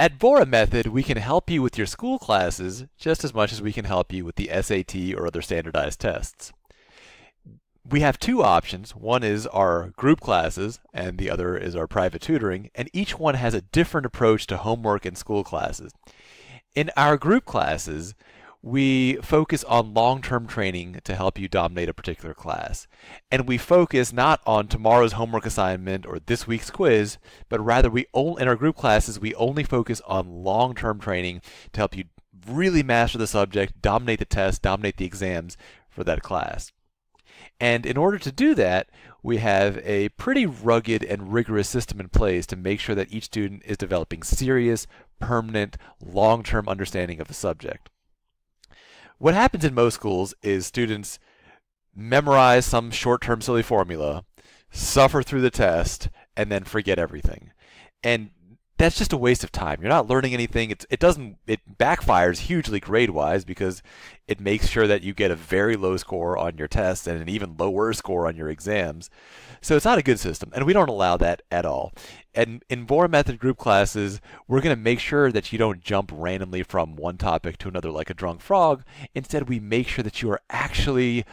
At Vohra Method, we can help you with your school classes just as much as we can help you with the SAT or other standardized tests. We have two options. One is our group classes, and the other is our private tutoring, and each one has a different approach to homework and school classes. In our group classes, we focus on long-term training to help you dominate a particular class. And we focus not on tomorrow's homework assignment or this week's quiz, but rather in our group classes, we only focus on long-term training to help you really master the subject, dominate the test, dominate the exams for that class. And in order to do that, we have a pretty rugged and rigorous system in place to make sure that each student is developing serious, permanent, long-term understanding of the subject. What happens in most schools is students memorize some short-term silly formula, suffer through the test, and then forget everything. And that's just a waste of time. You're not learning anything. It backfires hugely grade-wise because it makes sure that you get a very low score on your tests and an even lower score on your exams. So it's not a good system, and we don't allow that at all. And in Vohra Method group classes, we're going to make sure that you don't jump randomly from one topic to another like a drunk frog. Instead, we make sure that you are actually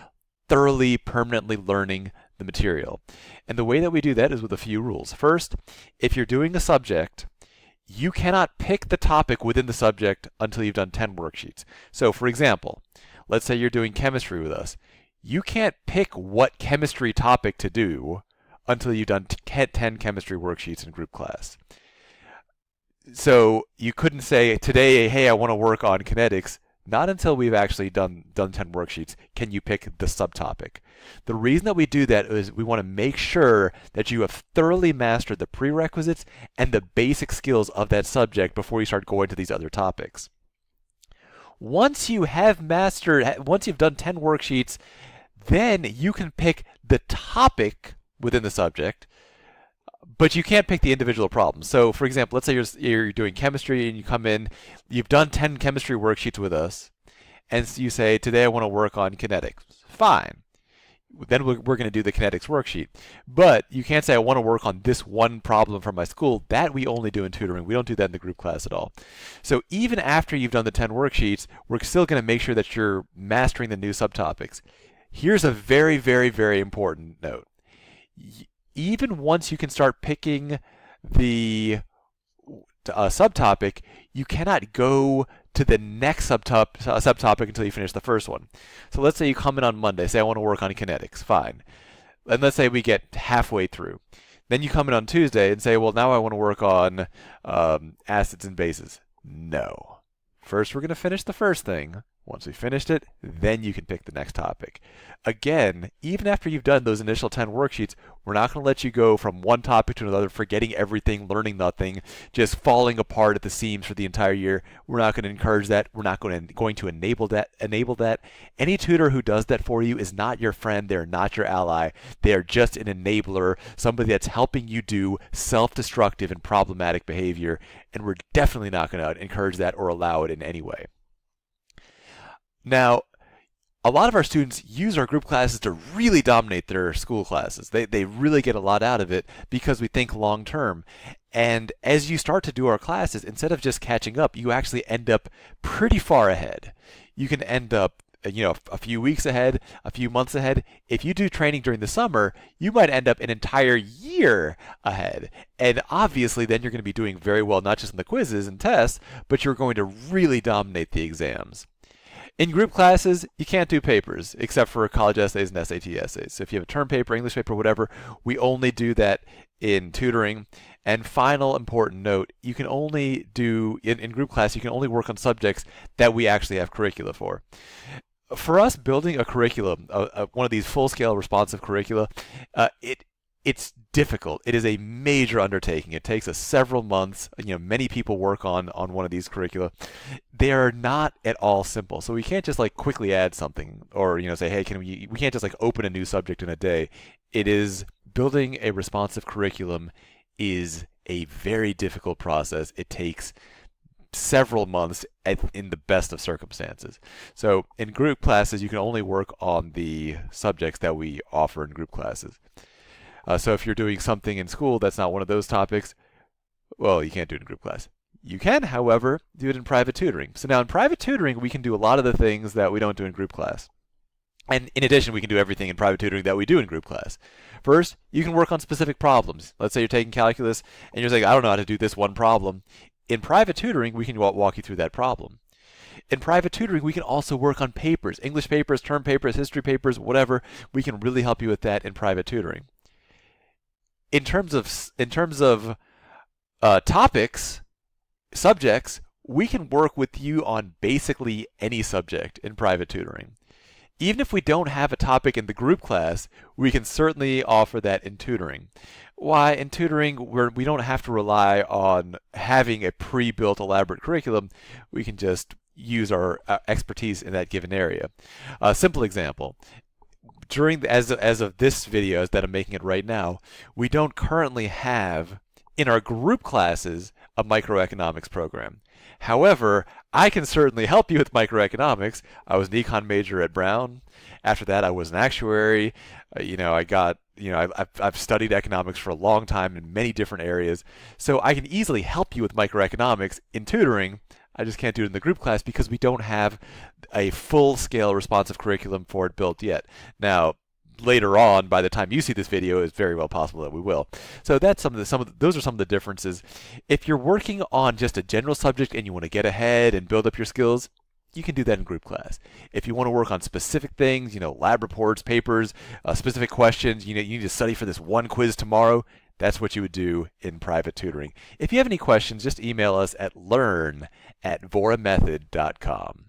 thoroughly, permanently learning the material. And the way that we do that is with a few rules. First, if you're doing a subject, you cannot pick the topic within the subject until you've done 10 worksheets. So for example, let's say you're doing chemistry with us. You can't pick what chemistry topic to do until you've done 10 chemistry worksheets in group class. So you couldn't say today, hey, I want to work on kinetics. Not until we've actually done 10 worksheets can you pick the subtopic. The reason that we do that is we want to make sure that you have thoroughly mastered the prerequisites and the basic skills of that subject before you start going to these other topics. Once you've done 10 worksheets, then you can pick the topic within the subject, but you can't pick the individual problems. So, for example, let's say you're doing chemistry and you come in, you've done 10 chemistry worksheets with us, and you say, today I want to work on kinetics. Fine. Then we're going to do the kinetics worksheet. But you can't say, I want to work on this one problem from my school. That we only do in tutoring. We don't do that in the group class at all. So even after you've done the 10 worksheets, we're still going to make sure that you're mastering the new subtopics. Here's a very, very, very important note. Even once you can start picking the subtopic, you cannot go to the next subtopic until you finish the first one. So let's say you come in on Monday, say I want to work on kinetics, fine. And let's say we get halfway through. Then you come in on Tuesday and say, well, now I want to work on acids and bases. No. First, we're going to finish the first thing. Once we finished it, then you can pick the next topic. Again, even after you've done those initial 10 worksheets, we're not going to let you go from one topic to another, forgetting everything, learning nothing, just falling apart at the seams for the entire year. We're not going to encourage that. We're not going to enable that. Any tutor who does that for you is not your friend. They're not your ally. They are just an enabler, somebody that's helping you do self-destructive and problematic behavior, and we're definitely not going to encourage that or allow it in any way. Now, a lot of our students use our group classes to really dominate their school classes. They really get a lot out of it because we think long term. And as you start to do our classes, instead of just catching up, you actually end up pretty far ahead. You can end up a few weeks ahead, a few months ahead. If you do training during the summer, you might end up an entire year ahead. And obviously, then you're going to be doing very well, not just in the quizzes and tests, but you're going to really dominate the exams. In group classes, you can't do papers, except for college essays and SAT essays. So if you have a term paper, English paper, whatever, we only do that in tutoring. And final important note, you can only do, in group class, you can only work on subjects that we actually have curricula for. For us, building a curriculum, one of these full-scale responsive curricula, it's difficult. It is a major undertaking. It takes us several months. Many people work on one of these curricula. They are not at all simple. So we can't just quickly add something or say, hey, we can't just open a new subject in a day. Building a responsive curriculum is a very difficult process. It takes several months in the best of circumstances. So in group classes, you can only work on the subjects that we offer in group classes. So if you're doing something in school that's not one of those topics, well, you can't do it in group class. You can, however, do it in private tutoring. So now in private tutoring, we can do a lot of the things that we don't do in group class. And in addition, we can do everything in private tutoring that we do in group class. First, you can work on specific problems. Let's say you're taking calculus and you're saying, I don't know how to do this one problem. In private tutoring, we can walk you through that problem. In private tutoring, we can also work on papers, English papers, term papers, history papers, whatever. We can really help you with that in private tutoring. In terms of topics, subjects, we can work with you on basically any subject in private tutoring. Even if we don't have a topic in the group class, we can certainly offer that in tutoring. Why? In tutoring, we don't have to rely on having a pre-built elaborate curriculum. We can just use our expertise in that given area. A simple example. As of this video that I'm making it right now, we don't currently have in our group classes a microeconomics program. However, I can certainly help you with microeconomics. I was an econ major at Brown. After that, I was an actuary. I've studied economics for a long time in many different areas. So I can easily help you with microeconomics in tutoring. I just can't do it in the group class because we don't have a full-scale responsive curriculum for it built yet. Now, later on, by the time you see this video, it's very well possible that we will. So that's those are some of the differences. If you're working on just a general subject and you want to get ahead and build up your skills, you can do that in group class. If you want to work on specific things, lab reports, papers, specific questions, you need to study for this one quiz tomorrow, that's what you would do in private tutoring. If you have any questions, just email us at learn@vohramethod.com.